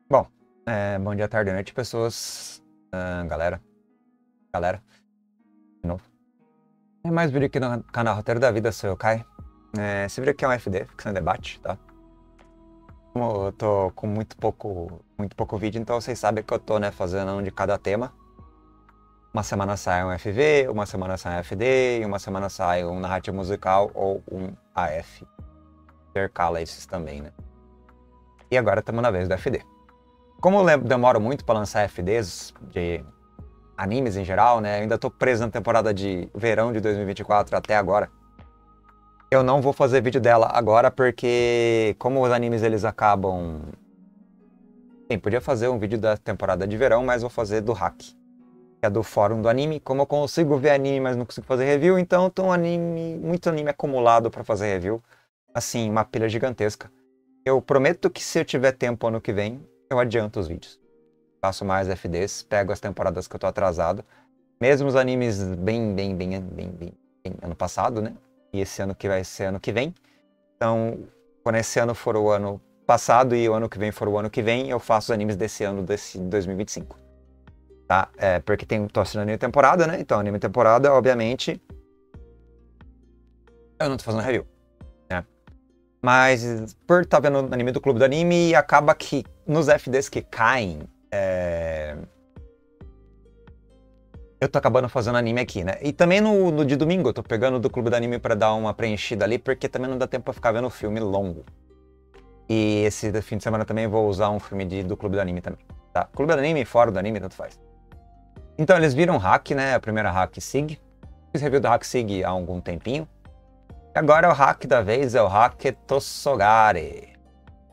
Bom, bom dia, tarde, noite, pessoas. Galera. De novo. É mais vídeo aqui no canal Roteiro da Vida, sou eu, Kai. Esse vídeo aqui é um FD, ficção de debate, tá? Como eu tô com muito pouco vídeo, então vocês sabem que eu tô, fazendo um de cada tema. Uma semana sai um FV, uma semana sai um FD, e uma semana sai um narrativo musical ou um AF. Intercala esses também, né? E agora estamos na vez do FD. Como eu demoro muito para lançar FDs de animes em geral, né? Eu ainda tô preso na temporada de verão de 2024 até agora. Eu não vou fazer vídeo dela agora porque, como os animes eles acabam... Sim, podia fazer um vídeo da temporada de verão, mas vou fazer do hack, que é do fórum do anime. Como eu consigo ver anime, mas não consigo fazer review, então tem muito anime acumulado para fazer review. Assim, uma pilha gigantesca. Eu prometo que se eu tiver tempo ano que vem, eu adianto os vídeos. Faço mais FDs, pego as temporadas que eu tô atrasado. Mesmo os animes bem ano passado, né? E esse ano que vai ser ano que vem. Então, quando esse ano for o ano passado e o ano que vem for o ano que vem, eu faço os animes desse ano, desse 2025. Tá? Porque tô assinando anime temporada, né? Então, anime temporada, obviamente, eu não tô fazendo review. Mas por estar vendo o anime do Clube do Anime, acaba que nos FDs que caem, eu tô acabando fazendo anime aqui, né? E também no de domingo eu tô pegando do Clube do Anime pra dar uma preenchida ali, porque também não dá tempo pra ficar vendo filme longo. E esse fim de semana também vou usar um filme do Clube do Anime também, tá? Clube do Anime, fora do anime, tanto faz. Então eles viram hack, né? A primeira hack Sig. Fiz review do hack Sig há algum tempinho. Agora o hack da vez é o hack Tosogare.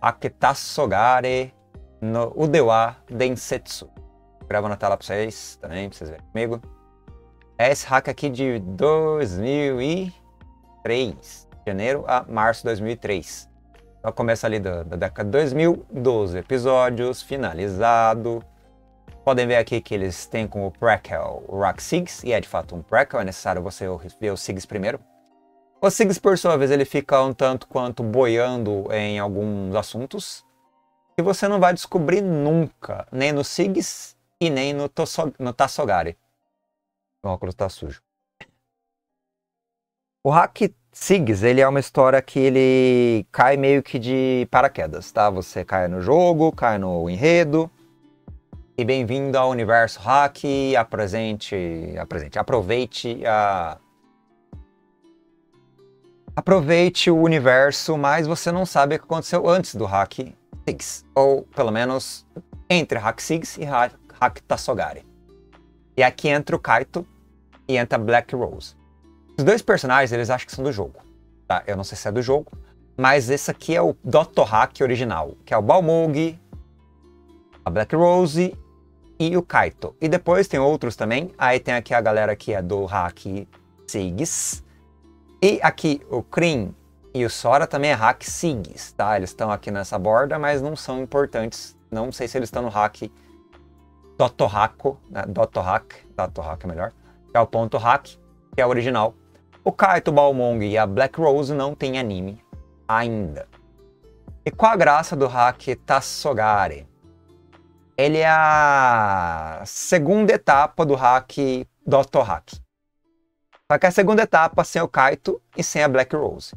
Hack Tasogare no Udewa Densetsu. Gravo na tela pra vocês também, pra vocês verem comigo. É esse hack aqui de 2003. Janeiro a março de 2003. Então começa ali da década de 2000, 12 episódios, finalizado. Podem ver aqui que eles têm como prequel o Rock Sigs, e é de fato um prequel, é necessário você ver os Sigs primeiro. O Sigs, por sua vez, ele fica um tanto quanto boiando em alguns assuntos que você não vai descobrir nunca, nem no Sigs e nem no Tasogare. O óculos tá sujo. O hack Sigs, ele é uma história que ele cai meio que de paraquedas, tá? Você cai no jogo, cai no enredo. E bem-vindo ao universo hack, aproveite o universo, mas você não sabe o que aconteceu antes do hack Sigs, ou pelo menos entre hack Sigs e hack Tasogare. E aqui entra o Kaito e entra a Black Rose. Os dois personagens, eles acham que são do jogo, tá? Eu não sei se é do jogo, mas esse aqui é o Dotohack original, que é o Balmung, a Black Rose e o Kaito. E depois tem outros também. Aí tem aqui a galera que é do hack Sigs. E aqui o Krin e o Sora também é hack Sigs, tá? Eles estão aqui nessa borda, mas não são importantes. Não sei se eles estão no hack Dotohaku, né? Dotohack é melhor. Que é o ponto hack, que é o original. O Kaito, o Balmung e a Black Rose não tem anime ainda. E qual a graça do hack Tasogare? Ele é a segunda etapa do hack Dotohack. Só que a segunda etapa sem o Kaito e sem a Black Rose.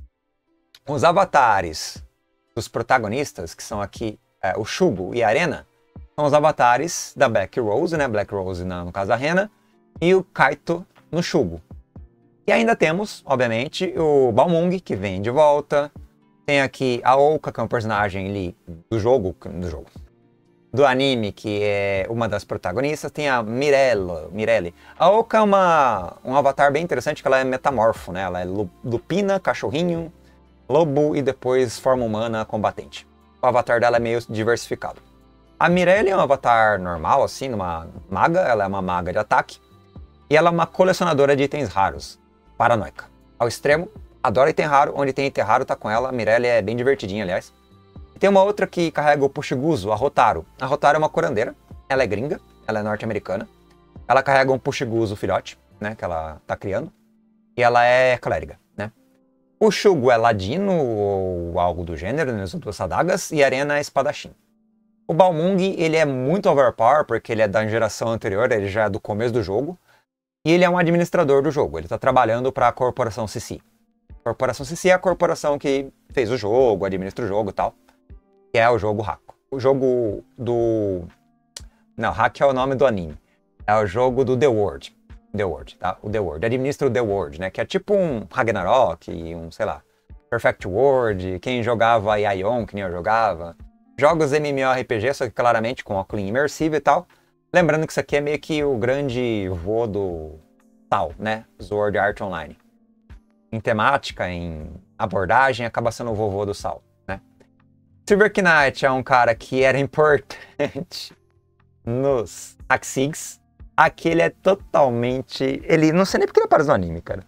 Os avatares dos protagonistas, que são aqui o Shugo e a Arena, são os avatares da Black Rose, né? Black Rose no caso da Rena, e o Kaito no Shugo. E ainda temos, obviamente, o Balmung, que vem de volta. Tem aqui a Ouka, que é um personagem ali do anime, que é uma das protagonistas. Tem a Mirelle. A Ouka é um avatar bem interessante, que ela é metamorfo, né? Ela é lupina, cachorrinho, lobo e depois forma humana combatente. O avatar dela é meio diversificado. A Mirelle é um avatar normal, assim, uma maga. Ela é uma maga de ataque. E ela é uma colecionadora de itens raros, paranoica. Ao extremo, adora item raro. Onde tem item raro, tá com ela. A Mirelle é bem divertidinha, aliás. E tem uma outra que carrega o Pushiguzo, a Hotaru. A Hotaru é uma curandeira. Ela é gringa, ela é norte-americana. Ela carrega um Pushiguzo filhote, né, que ela tá criando. E ela é clériga, né. O Shugo é ladino ou algo do gênero, né, as duas adagas. E a Arena é espadachim. O Balmung, ele é muito overpower, porque ele é da geração anterior, ele já é do começo do jogo. E ele é um administrador do jogo, ele está trabalhando para a Corporação CC. A Corporação CC é a corporação que fez o jogo, administra o jogo e tal. Que é o jogo Hack. O jogo do... Não, Hack é o nome do anime. É o jogo do The World. The World, tá? O The World. Administra o The World, né? Que é tipo um Ragnarok, um, sei lá, Perfect World. Quem jogava Ion, que nem eu jogava. Jogos MMORPG, só que claramente com óculos imersivo e tal. Lembrando que isso aqui é meio que o grande vô do tal, né? Sword Art Online. Em temática, em abordagem, acaba sendo o vovô do Sal, né? Silver Knight é um cara que era importante nos Hack-Sigs. Aqui ele é totalmente... Ele não sei nem porque ele aparece no anime, cara.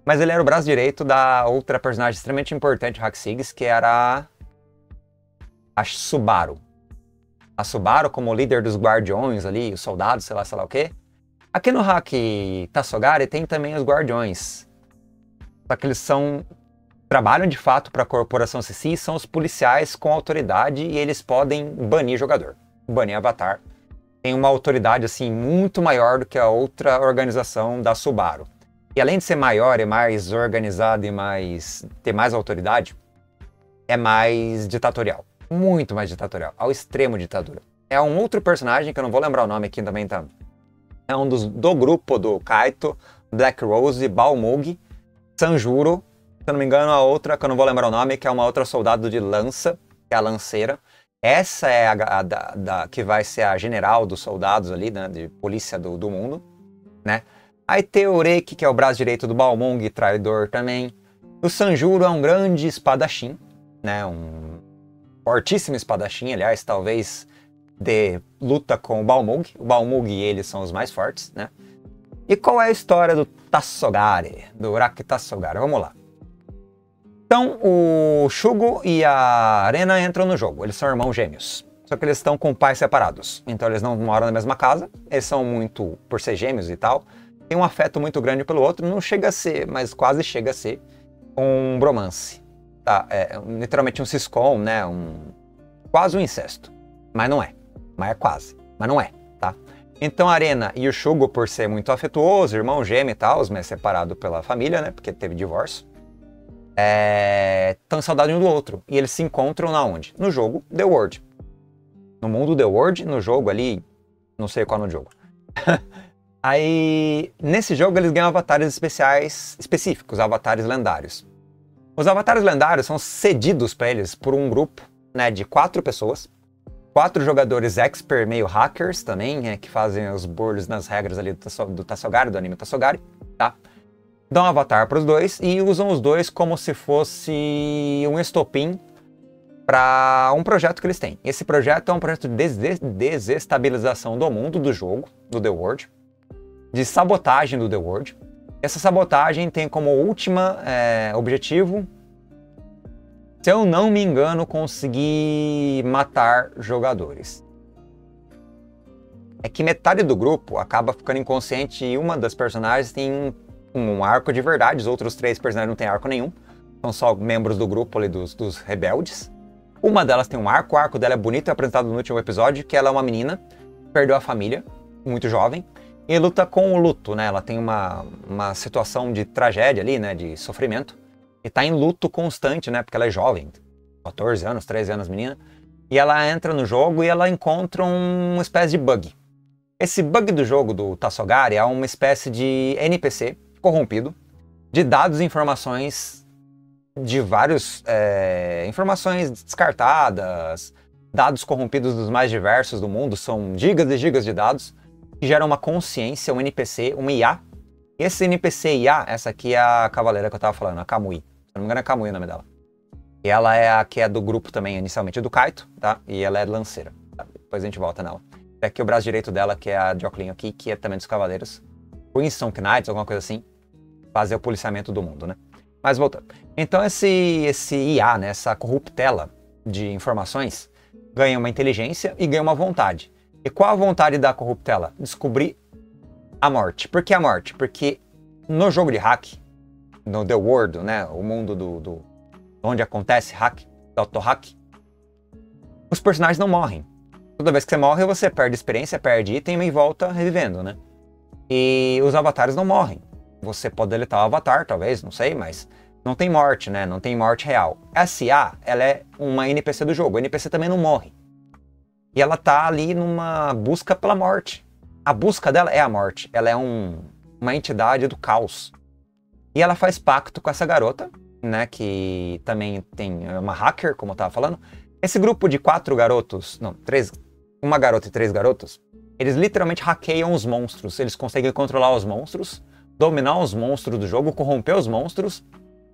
Mas ele era o braço direito da outra personagem extremamente importante de Hack-Sigs, que era a Subaru. A Subaru como líder dos guardiões ali, os soldados, sei lá o quê. Aqui no Hack Tassogari tem também os guardiões. Só que eles trabalham de fato para a Corporação CC, são os policiais com autoridade e eles podem banir jogador, banir avatar. Tem uma autoridade assim muito maior do que a outra organização da Subaru. E além de ser maior e mais organizada e ter mais autoridade, é mais ditatorial. Muito mais ditatorial, ao extremo ditadura. É um outro personagem, que eu não vou lembrar o nome aqui também, tá? É um do grupo do Kaito, Black Rose, Balmung, Sanjuro, se eu não me engano a outra, que eu não vou lembrar o nome, que é uma outra soldado de lança, que é a lanceira. Essa é que vai ser a general dos soldados ali, né, de polícia do mundo, né? Aí tem o Ureki, que é o braço direito do Balmung, traidor também. O Sanjuro é um grande espadachim, né? Um fortíssimo espadachim, aliás, talvez luta com o Balmung. O Balmung e ele são os mais fortes, né? E qual é a história do Tassogari, do Uraki Tassogari? Vamos lá. Então, o Shugo e a Arena entram no jogo. Eles são irmãos gêmeos. Só que eles estão com pais separados. Então, eles não moram na mesma casa. Eles são muito, por ser gêmeos e tal, tem um afeto muito grande pelo outro. Não chega a ser, mas quase chega a ser um bromance. Tá? É literalmente um siscom, né? Quase um incesto. Mas não é. Mas é quase. Mas não é, tá? Então a Arena e o Shugo, por ser muito afetuoso, irmão gêmeo e tal, mas separado pela família, né? Porque teve divórcio. Estão saudade um do outro. E eles se encontram na onde? No jogo The World. No mundo The World, no jogo ali, não sei qual no jogo. Aí, nesse jogo eles ganham avatares específicos, avatares lendários. Os avatares lendários são cedidos para eles por um grupo, né, de 4 pessoas. 4 jogadores expert, meio hackers também, né, que fazem os burlos nas regras ali do Tassogari, do anime Tassogari, tá? Dão um avatar para os dois e usam os dois como se fosse um estopim para um projeto que eles têm. Esse projeto é um projeto de desestabilização do mundo do jogo, do The World, de sabotagem do The World. Essa sabotagem tem como última objetivo, se eu não me engano, conseguir matar jogadores. É que metade do grupo acaba ficando inconsciente e uma das personagens tem um arco de verdade, os outros 3 personagens não têm arco nenhum. São só membros do grupo ali dos rebeldes. Uma delas tem um arco, o arco dela é bonito, é apresentado no último episódio, que ela é uma menina, perdeu a família, muito jovem, e luta com o luto, né? Ela tem uma situação de tragédia ali, né? De sofrimento. E tá em luto constante, né? Porque ela é jovem, 14 anos, 13 anos, menina. E ela entra no jogo e ela encontra uma espécie de bug. Esse bug do jogo do Tassogari é uma espécie de NPC corrompido, de dados e informações de vários... informações descartadas, dados corrompidos dos mais diversos do mundo, são gigas e gigas de dados, que geram uma consciência, um NPC, uma IA. Esse NPC IA, essa aqui é a cavaleira que eu tava falando, a Kamui. Se não me engano é Kamui o nome dela. E ela é a que é do grupo também, inicialmente do Kaito, tá? E ela é lanceira, tá? Depois a gente volta nela. É aqui o braço direito dela, que é a de óculos aqui, que é também dos cavaleiros. Winston Knights, alguma coisa assim. Fazer o policiamento do mundo, né? Mas voltando. Então esse IA, né? Essa corruptela de informações, ganha uma inteligência e ganha uma vontade. E qual a vontade da corruptela? Descobrir a morte. Por que a morte? Porque no jogo de hack, no The World, né, o mundo onde acontece hack, do auto-hack, os personagens não morrem. Toda vez que você morre, você perde experiência, perde item e volta revivendo, né? E os avatares não morrem. Você pode deletar o avatar, talvez, não sei, mas não tem morte, né? Não tem morte real. SA, ela é uma NPC do jogo. A NPC também não morre. E ela tá ali numa busca pela morte. A busca dela é a morte. Ela é uma entidade do caos. E ela faz pacto com essa garota, né? Que também tem uma hacker, como eu tava falando. Esse grupo de 4 garotos, não, 3, uma garota e 3 garotos, eles literalmente hackeiam os monstros. Eles conseguem controlar os monstros, dominar os monstros do jogo, corromper os monstros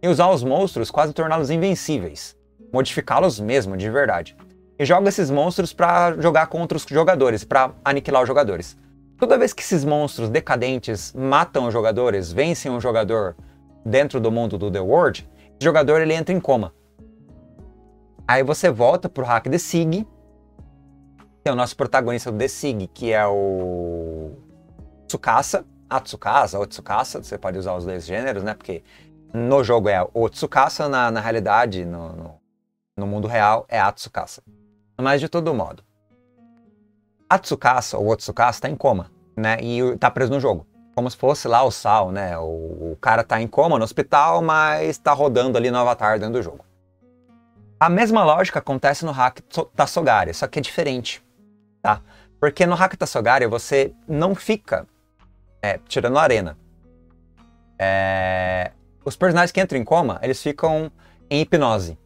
e usar os monstros, quase torná-los invencíveis. Modificá-los mesmo, de verdade. E joga esses monstros pra jogar contra os jogadores, pra aniquilar os jogadores. Toda vez que esses monstros decadentes matam os jogadores, vencem um jogador dentro do mundo do The World, o jogador ele entra em coma. Aí você volta pro hack The Sig. Tem o nosso protagonista do The Sig, que é o Tsukasa, a Tsukasa ou Tsukasa, você pode usar os dois gêneros, né? Porque no jogo é o Tsukasa, na realidade, no mundo real, é a Tsukasa. Mas de todo modo, a Tsukasa, ou o Tsukasa, tá em coma, né? E tá preso no jogo. Como se fosse lá o Sal, né? O cara tá em coma no hospital, mas tá rodando ali no avatar dentro do jogo. A mesma lógica acontece no hack Tassogari, só que é diferente, tá? Porque no hack Tassogari você não fica, tirando a arena, os personagens que entram em coma, eles ficam em hipnose.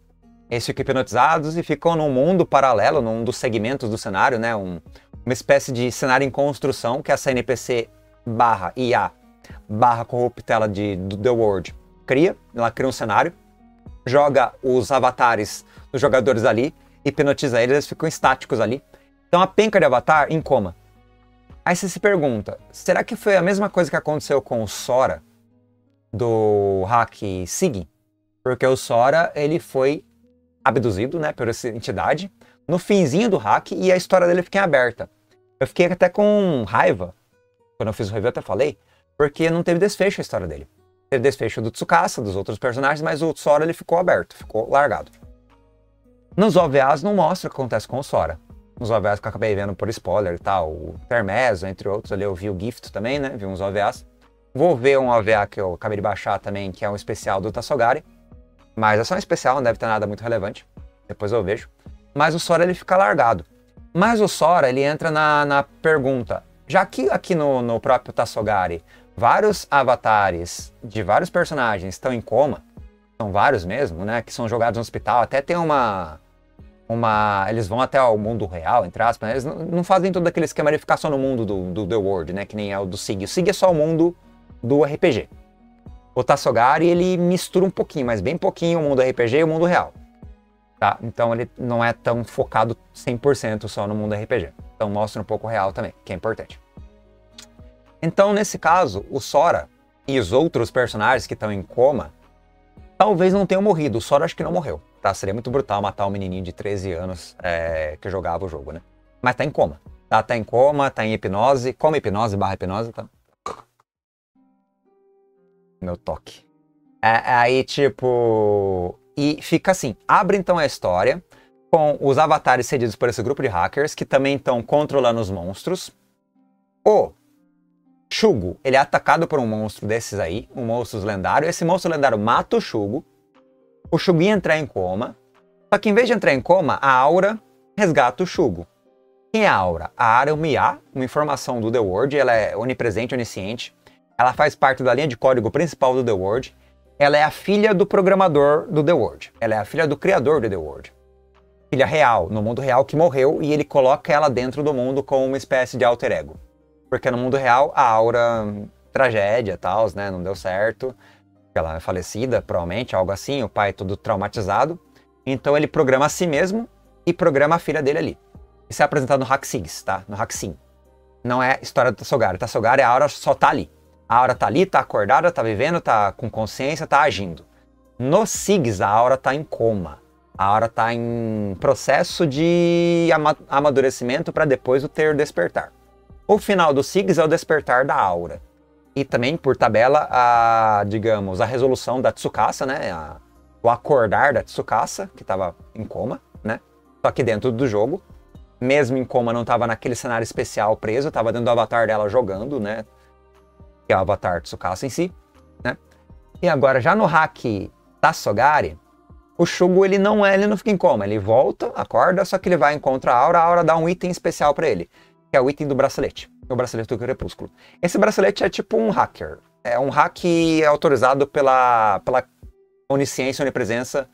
Eles ficam hipnotizados e ficam num mundo paralelo, num dos segmentos do cenário, né? Uma espécie de cenário em construção que essa NPC barra IA barra corruptela do The World cria. Ela cria um cenário, joga os avatares dos jogadores ali, hipnotiza eles ficam estáticos ali. Então a penca de avatar em coma. Aí você se pergunta, será que foi a mesma coisa que aconteceu com o Sora do hack Sig? Porque o Sora, ele foi abduzido, né, por essa entidade, no finzinho do hack, e a história dele fica em aberta. Eu fiquei até com raiva, quando eu fiz o review eu até falei, porque não teve desfecho a história dele. Teve desfecho do Tsukasa, dos outros personagens, mas o Sora ele ficou aberto, ficou largado. Nos OVAs não mostra o que acontece com o Sora. Nos OVAs que eu acabei vendo por spoiler e tal, o Termeso, entre outros, ali eu vi o Gift também, né, vi uns OVAs. Vou ver um OVA que eu acabei de baixar também, que é um especial do Tassogari. Mas é só um especial, não deve ter nada muito relevante. Depois eu vejo. Mas o Sora ele fica largado. Mas o Sora ele entra na pergunta. Já que aqui no próprio Tassogari, vários avatares de vários personagens estão em coma, são vários mesmo, né? Que são jogados no hospital, até tem eles vão até o mundo real, entre aspas, né? Eles não fazem todo aquele esquema de ficar só no mundo do The World, né? Que nem é o do Sig. O Sig é só o mundo do RPG. O Tassogari, ele mistura um pouquinho, mas bem pouquinho o mundo RPG e o mundo real. Tá? Então ele não é tão focado 100% só no mundo RPG. Então mostra um pouco o real também, que é importante. Então, nesse caso, o Sora e os outros personagens que estão em coma, talvez não tenham morrido. O Sora acho que não morreu. Tá? Seria muito brutal matar um menininho de 13 anos que jogava o jogo, né? Mas tá em coma. Tá em coma, tá em hipnose. Como hipnose barra hipnose, tá? Meu toque. Aí, tipo... E fica assim. Abre, então, a história com os avatares cedidos por esse grupo de hackers que também estão controlando os monstros. O Shugo, ele é atacado por um monstro desses aí, um monstro lendário. Esse monstro lendário mata o Shugo ia entrar em coma. Só que em vez de entrar em coma, a Aura resgata o Shugo. Quem é a Aura? A Aura é uma IA, uma informação do The World. Ela é onipresente, onisciente. Ela faz parte da linha de código principal do The World. Ela é a filha do programador do The World. Ela é a filha do criador do The World. Filha real, no mundo real, que morreu, e ele coloca ela dentro do mundo como uma espécie de alter ego. Porque no mundo real, a Aura, tragédia e tal, né, não deu certo. Ela é falecida, provavelmente, algo assim, o pai todo traumatizado. Então ele programa a si mesmo e programa a filha dele ali. Isso é apresentado no Hack Sigs, tá? No Hack Sim. Não é história do Tassogari. Tassogari, a Aura só tá ali. A Aura tá ali, tá acordada, tá vivendo, tá com consciência, tá agindo. No Sigs, a Aura tá em coma. A Aura tá em processo de amadurecimento para depois o ter despertar. O final do Sigs é o despertar da Aura. E também, por tabela, digamos, a resolução da Tsukasa, né? O acordar da Tsukasa, que estava em coma, né? Só que dentro do jogo. mesmo em coma, não estava naquele cenário especial preso, estava dentro do avatar dela jogando, né? Que é o avatar Tsukasa em si, né? E agora, já no hack Tassogari, o Shugo, ele não fica em coma, ele volta, acorda, só que ele vai encontrar a Aura dá um item especial pra ele, que é o item do bracelete, o bracelete do Crepúsculo. Esse bracelete é tipo um hacker, é um hack autorizado pela onisciência, onipresença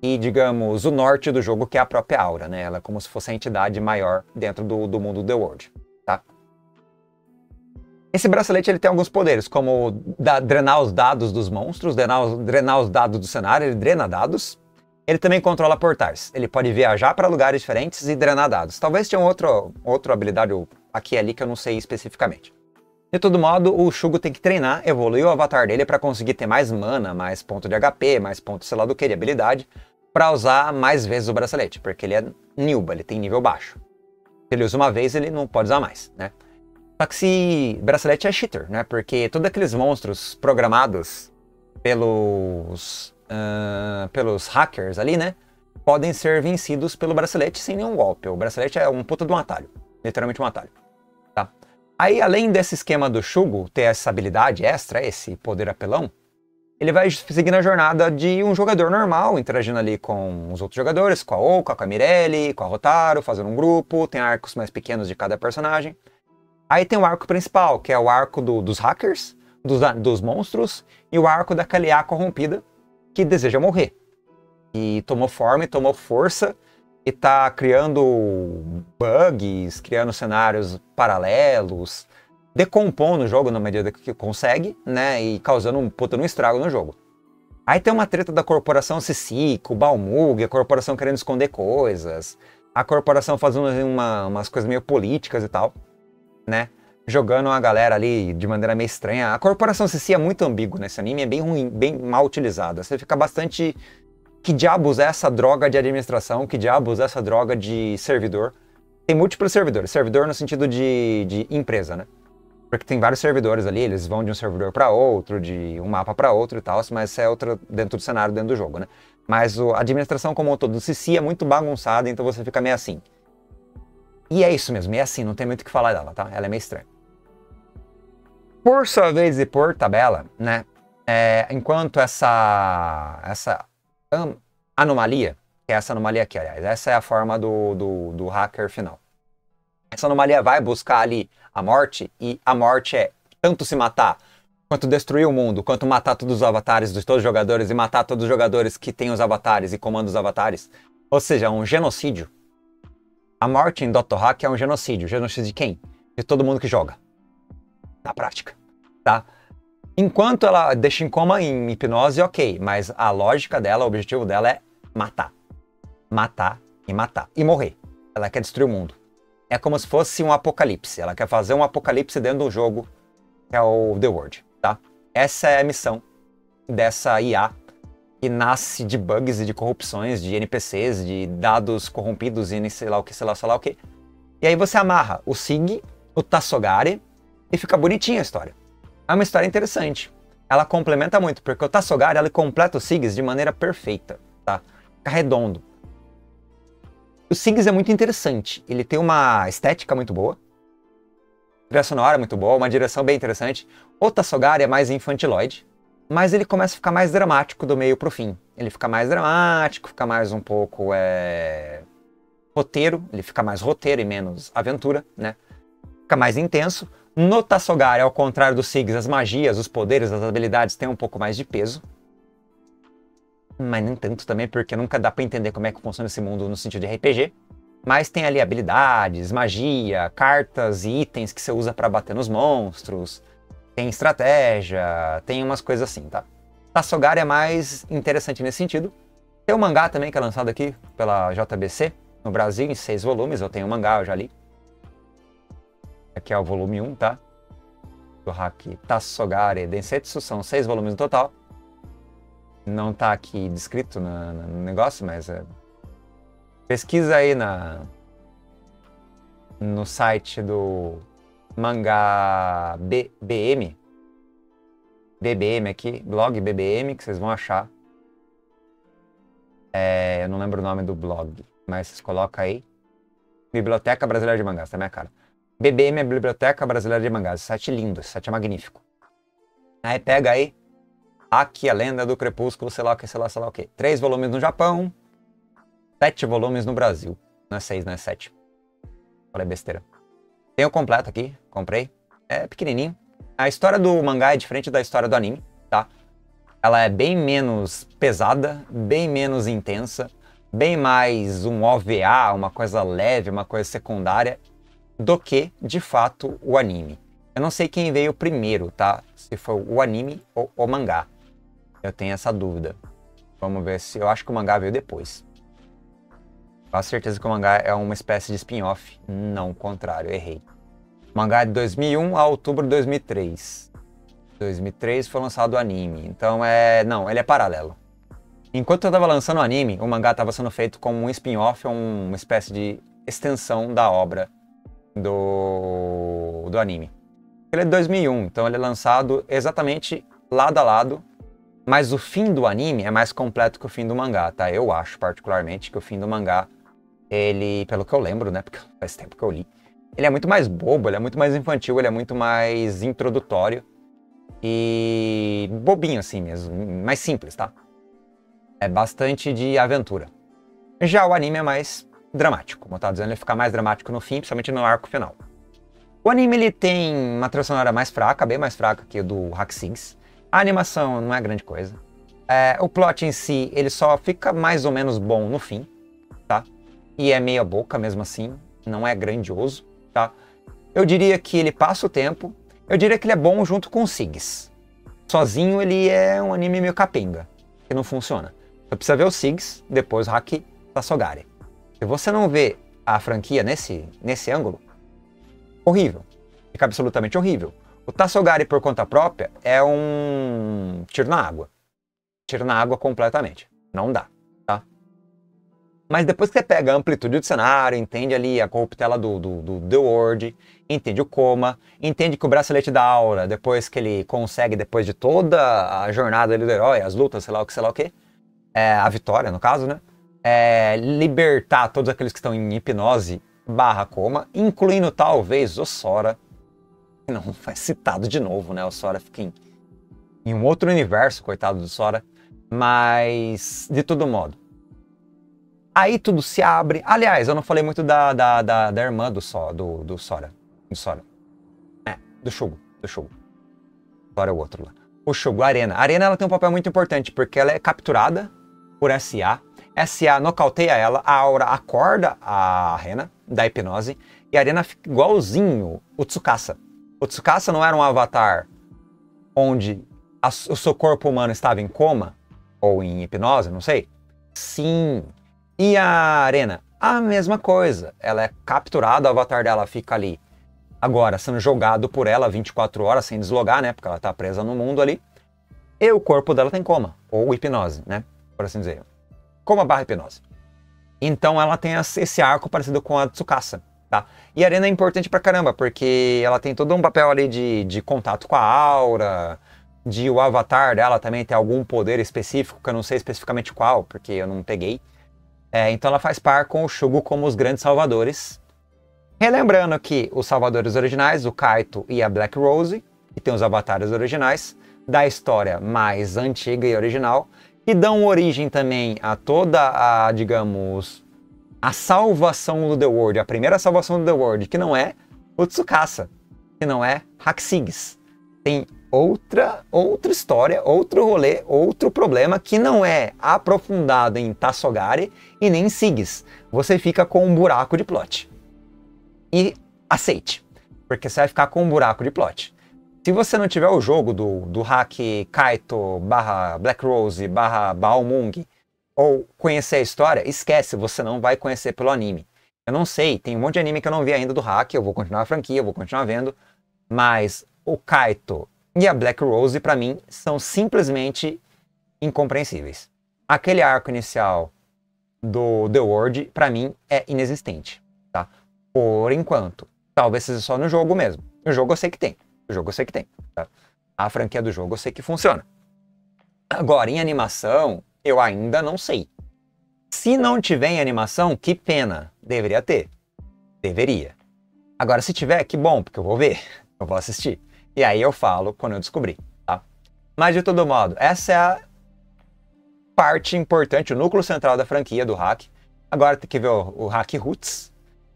e, digamos, o norte do jogo, que é a própria Aura, né? Ela é como se fosse a entidade maior dentro do mundo The World, tá? Esse bracelete ele tem alguns poderes, como drenar os dados dos monstros, drenar os dados do cenário, ele drena dados. Ele também controla portais, ele pode viajar para lugares diferentes e drenar dados. Talvez tenha outra habilidade aqui e ali que eu não sei especificamente. De todo modo, o Shugo tem que treinar, evoluir o avatar dele para conseguir ter mais mana, mais ponto de HP, mais ponto sei lá do que de habilidade, para usar mais vezes o bracelete, porque ele é Nilba, ele tem nível baixo. Se ele usa uma vez, ele não pode usar mais, né? Só que esse bracelete é cheater, né? Porque todos aqueles monstros programados pelos hackers ali, né? Podem ser vencidos pelo bracelete sem nenhum golpe. O bracelete é um puta de um atalho. Literalmente um atalho. Tá? Aí, além desse esquema do Shugo ter essa habilidade extra, esse poder apelão, ele vai seguir na jornada de um jogador normal, interagindo ali com os outros jogadores, com a Ouka, com a Mirelle, com a Hotaru, fazendo um grupo, tem arcos mais pequenos de cada personagem. Aí tem o arco principal, que é o arco dos hackers, dos monstros, e o arco daquela IA corrompida que deseja morrer. E tomou forma e tomou força, e tá criando bugs, criando cenários paralelos, decompondo o jogo na medida que consegue, né, e causando um puta no estrago no jogo. Aí tem uma treta da corporação Cicico, Balmug, a corporação querendo esconder coisas, a corporação fazendo umas coisas meio políticas e tal, né? Jogando a galera ali de maneira meio estranha. A corporação CC é muito ambígua nesse anime, é bem ruim, bem mal utilizada. Você fica bastante... Que diabos é essa droga de administração? Que diabos é essa droga de servidor? Tem múltiplos servidores. Servidor no sentido de empresa, né? Porque tem vários servidores ali, eles vão de um servidor para outro, de um mapa para outro e tal, mas é outra dentro do cenário, dentro do jogo, né? Mas a administração como um todo do CC é muito bagunçada, então você fica meio assim. E é isso mesmo, é assim, não tem muito o que falar dela, tá? Ela é meio estranha. Por sua vez e por tabela, né? Enquanto essa anomalia, que é essa anomalia aqui, aliás, essa é a forma do hacker final. Essa anomalia vai buscar ali a morte, e a morte é tanto se matar, quanto destruir o mundo, quanto matar todos os avatares de todos os jogadores, e matar todos os jogadores que têm os avatares e comandam os avatares. Ou seja, um genocídio. A morte em Dr. Hack é um genocídio. Genocídio de quem? De todo mundo que joga. Na prática, tá? Enquanto ela deixa em coma, em hipnose, ok. Mas a lógica dela, o objetivo dela é matar. Matar e matar. E morrer. Ela quer destruir o mundo. É como se fosse um apocalipse. Ela quer fazer um apocalipse dentro do jogo, que é o The World, tá? Essa é a missão dessa IA, que nasce de bugs e de corrupções, de NPCs, de dados corrompidos e sei lá o que, sei lá o que. E aí você amarra o Sig, o Tassogari, e fica bonitinha a história. É uma história interessante. Ela complementa muito, porque o Tassogari, ela completa os Sigs de maneira perfeita, tá? Fica redondo. O Sigs é muito interessante. Ele tem uma estética muito boa, trilha sonora muito boa, uma direção bem interessante. O Tassogari é mais infantiloide, mas ele começa a ficar mais dramático do meio pro fim. Ele fica mais dramático, fica mais um pouco roteiro, ele fica mais roteiro e menos aventura, né? Fica mais intenso. No Tassogari, ao contrário do Sigs, as magias, os poderes, as habilidades têm um pouco mais de peso. Mas nem tanto também, porque nunca dá pra entender como é que funciona esse mundo no sentido de RPG. Mas tem ali habilidades, magia, cartas e itens que você usa pra bater nos monstros. Tem estratégia, tem umas coisas assim, tá? Tassogari é mais interessante nesse sentido. Tem um mangá também que é lançado aqui pela JBC, no Brasil, em 6 volumes. Eu tenho um mangá, eu já li. Aqui é o volume 1, tá? Do hack Tassogari Densetsu, são 6 volumes no total. Não tá aqui descrito no negócio, mas pesquisa aí no site do mangá BBM aqui, blog BBM, que vocês vão achar. Eu não lembro o nome do blog, mas vocês colocam aí. Biblioteca Brasileira de Mangás, tá minha cara. BBM é Biblioteca Brasileira de Mangás. Esse site é lindo, esse site é magnífico. Aí pega aí, aqui a Lenda do Crepúsculo, sei lá o que, sei lá o que. 3 volumes no Japão, 7 volumes no Brasil. Não é 6, não é 7. Falei besteira. Tem o completo aqui, comprei. É pequenininho. A história do mangá é diferente da história do anime, tá? Ela é bem menos pesada, bem menos intensa, bem mais um OVA, uma coisa leve, uma coisa secundária, do que, de fato, o anime. Eu não sei quem veio primeiro, tá? Se foi o anime ou o mangá. Eu tenho essa dúvida. Vamos ver se... Eu acho que o mangá veio depois. Com certeza que o mangá é uma espécie de spin-off. Não, o contrário, errei. O mangá é de 2001 a outubro de 2003. 2003 foi lançado o anime. Então não, ele é paralelo. Enquanto eu tava lançando o anime, o mangá tava sendo feito como um spin-off, uma espécie de extensão da obra do anime. Ele é de 2001, então ele é lançado exatamente lado a lado, mas o fim do anime é mais completo que o fim do mangá, tá? Eu acho, particularmente, que o fim do mangá, ele, pelo que eu lembro, né, porque faz tempo que eu li, ele é muito mais bobo, ele é muito mais infantil, ele é muito mais introdutório e bobinho assim mesmo, mais simples, tá? É bastante de aventura. Já o anime é mais dramático, como eu tava dizendo, ele fica mais dramático no fim, principalmente no arco final. O anime ele tem uma trilha sonora mais fraca, bem mais fraca que o do Hack Sings. A animação não é grande coisa. O plot em si, ele só fica mais ou menos bom no fim, tá? E é meia boca mesmo assim, não é grandioso, tá? Eu diria que ele passa o tempo, eu diria que ele é bom junto com o Sigs. Sozinho ele é um anime meio capenga, que não funciona. Você precisa ver o Sigs, depois o Hack Tassogari. Se você não vê a franquia nesse ângulo, horrível. Fica absolutamente horrível. O Tassogari por conta própria é um tiro na água. Tiro na água completamente. Não dá, tá? Mas depois que você pega a amplitude do cenário, entende ali a corruptela do The World, entende o coma, entende que o bracelete da Aura, depois que ele consegue, depois de toda a jornada ali do herói, as lutas, sei lá o que, a vitória no caso, né? Libertar todos aqueles que estão em hipnose / coma, incluindo talvez o Sora, que não foi citado de novo, né? O Sora fica em um outro universo, coitado do Sora, mas de todo modo. Aí tudo se abre. Aliás, eu não falei muito da irmã do Sora. Do Sora. Do Shugo. Sora é o outro lá. O Shugo, a Arena. A Arena ela tem um papel muito importante, porque ela é capturada por SA. SA nocauteia ela, a Aura acorda a Arena da hipnose, e a Arena fica igualzinho o Tsukasa. O Tsukasa não era um avatar onde o seu corpo humano estava em coma, ou em hipnose, não sei? Sim. E a Arena? A mesma coisa. Ela é capturada, o avatar dela fica ali, agora sendo jogado por ela 24 horas sem deslogar, né? Porque ela tá presa no mundo ali. E o corpo dela tem coma, ou hipnose, né? Por assim dizer. Coma / hipnose. Então ela tem esse arco parecido com a Tsukasa, tá? E a Arena é importante pra caramba, porque ela tem todo um papel ali de contato com a aura, de o avatar dela também ter algum poder específico, que eu não sei especificamente qual, porque eu não peguei. Então ela faz par com o Shugo como os grandes salvadores. Relembrando que os salvadores originais, o Kaito e a Black Rose, que tem os avatares originais, da história mais antiga e original, que dão origem também a toda a, digamos, a salvação do The World, a primeira salvação do The World, que não é o Tsukasa, que não é Hack Sings. Tem outra história, outro rolê, outro problema que não é aprofundado em Tassogari e nem em Sigs. Você fica com um buraco de plot. E aceite, porque você vai ficar com um buraco de plot. Se você não tiver o jogo do Hack Kaito / Black Rose / Balmung, ou conhecer a história, esquece, você não vai conhecer pelo anime. Eu não sei, tem um monte de anime que eu não vi ainda do Hack, eu vou continuar a franquia, eu vou continuar vendo, mas o Kaito e a Black Rose, pra mim, são simplesmente incompreensíveis. Aquele arco inicial do The World, pra mim, é inexistente, tá? Por enquanto. Talvez seja só no jogo mesmo. O jogo eu sei que tem. Tá? A franquia do jogo eu sei que funciona. Agora, em animação, eu ainda não sei. Se não tiver em animação, que pena. Deveria ter. Deveria. Agora, se tiver, que bom, porque eu vou ver, eu vou assistir. E aí eu falo quando eu descobrir, tá? Mas de todo modo, essa é a parte importante, o núcleo central da franquia do hack. Agora tem que ver o Hack Roots.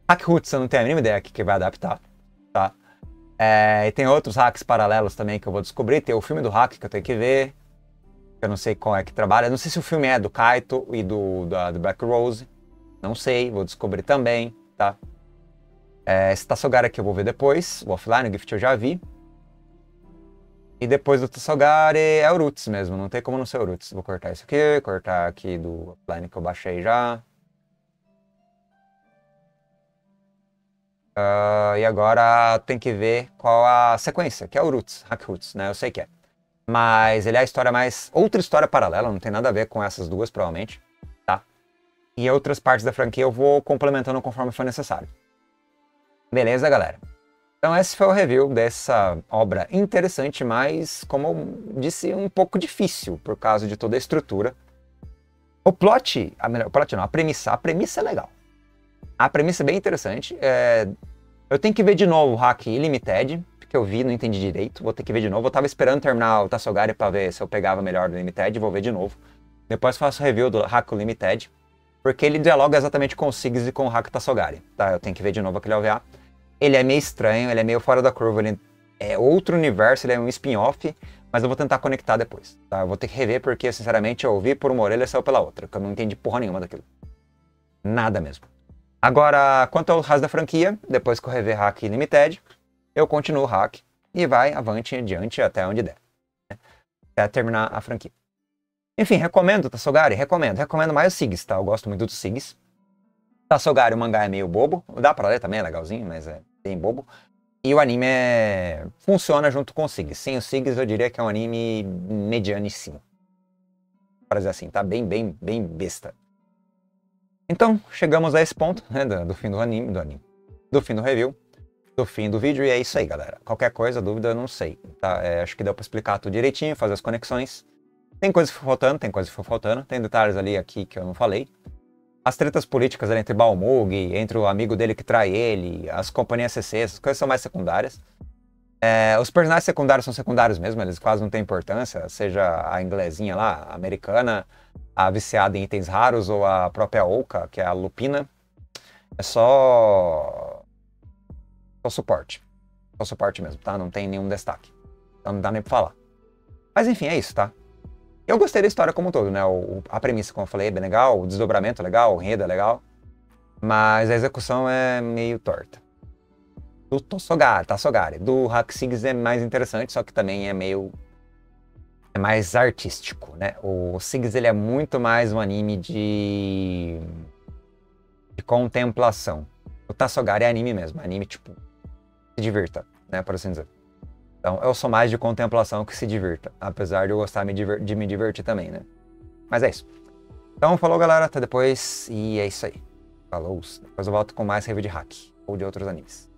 Hack Roots eu não tenho a mínima ideia que vai adaptar, tá? E tem outros hacks paralelos também que eu vou descobrir. Tem o filme do hack que eu tenho que ver. Eu não sei qual é que trabalha. Eu não sei se o filme é do Kaito e do Black Rose. Não sei, vou descobrir também, tá? Esse Tassogari aqui eu vou ver depois. O Offline, o Gift eu já vi. E depois do Tassogari é o Roots mesmo. Não tem como não ser o Roots. Vou cortar isso aqui, cortar aqui do Offline que eu baixei já. E agora tem que ver qual a sequência, que é o Roots, Hack Roots, né? Eu sei que é. Mas ele é a história mais... outra história paralela, não tem nada a ver com essas duas, provavelmente, tá? E outras partes da franquia eu vou complementando conforme for necessário. Beleza, galera? Então esse foi o review dessa obra interessante, mas, como eu disse, um pouco difícil, por causa de toda a estrutura. O plot, a premissa é legal. A premissa é bem interessante. Eu tenho que ver de novo o Hack Limited, porque eu vi, não entendi direito. Vou ter que ver de novo. Eu tava esperando terminar o Tassogari pra ver se eu pegava melhor do Limited. Vou ver de novo. Depois faço o review do Hack Limited, porque ele dialoga exatamente com o Siggs e com o Hack Tassogari. Tá? Eu tenho que ver de novo aquele OVA. Ele é meio estranho, ele é meio fora da curva. Ele é outro universo, ele é um spin-off, mas eu vou tentar conectar depois. Tá? Eu vou ter que rever porque, sinceramente, eu ouvi por uma orelha e saiu pela outra, porque eu não entendi porra nenhuma daquilo. Nada mesmo. Agora, quanto ao resto da franquia, depois que eu rever Hack Limited, eu continuo o Hack e vai avante e adiante até onde der, né? Até terminar a franquia. Enfim, recomendo Tassogari? Recomendo. Recomendo mais o Siggs, tá? Eu gosto muito do Siggs. Tassogari, o mangá é meio bobo. Dá pra ler também, é legalzinho, mas é bem bobo. E o anime funciona junto com o Siggs. Sem o Siggs, eu diria que é um anime medianíssimo. Pra dizer assim, tá? Bem besta. Então, chegamos a esse ponto, né, do fim do fim do review, do fim do vídeo, e é isso aí, galera. Qualquer coisa, dúvida, eu não sei, tá? Acho que deu pra explicar tudo direitinho, fazer as conexões. Tem coisa que foi faltando, tem detalhes ali aqui que eu não falei. As tretas políticas ali entre Balmug, entre o amigo dele que trai ele, as companhias CC, essas coisas são mais secundárias. Os personagens secundários são secundários mesmo, eles quase não têm importância, seja a inglesinha lá, a americana, a viciada em itens raros, ou a própria Oka, que é a Lupina. É só suporte. Só suporte mesmo, tá? Não tem nenhum destaque. Então não dá nem pra falar. Mas enfim, é isso, tá? Eu gostei da história como um todo, né? A premissa, como eu falei, é bem legal, o desdobramento é legal, o enredo é legal, mas a execução é meio torta. Do Tassogari. Do Hack Siggs é mais interessante, só que também é mais artístico, né? O Siggs, ele é muito mais um anime de contemplação. O Tassogari é anime mesmo, anime tipo, se divirta, né? Por assim dizer. Então, eu sou mais de contemplação que se divirta, apesar de eu gostar de me divertir também, né? Mas é isso. Então, falou, galera, até depois, e é isso aí. Falou, depois eu volto com mais review de Hack, ou de outros animes.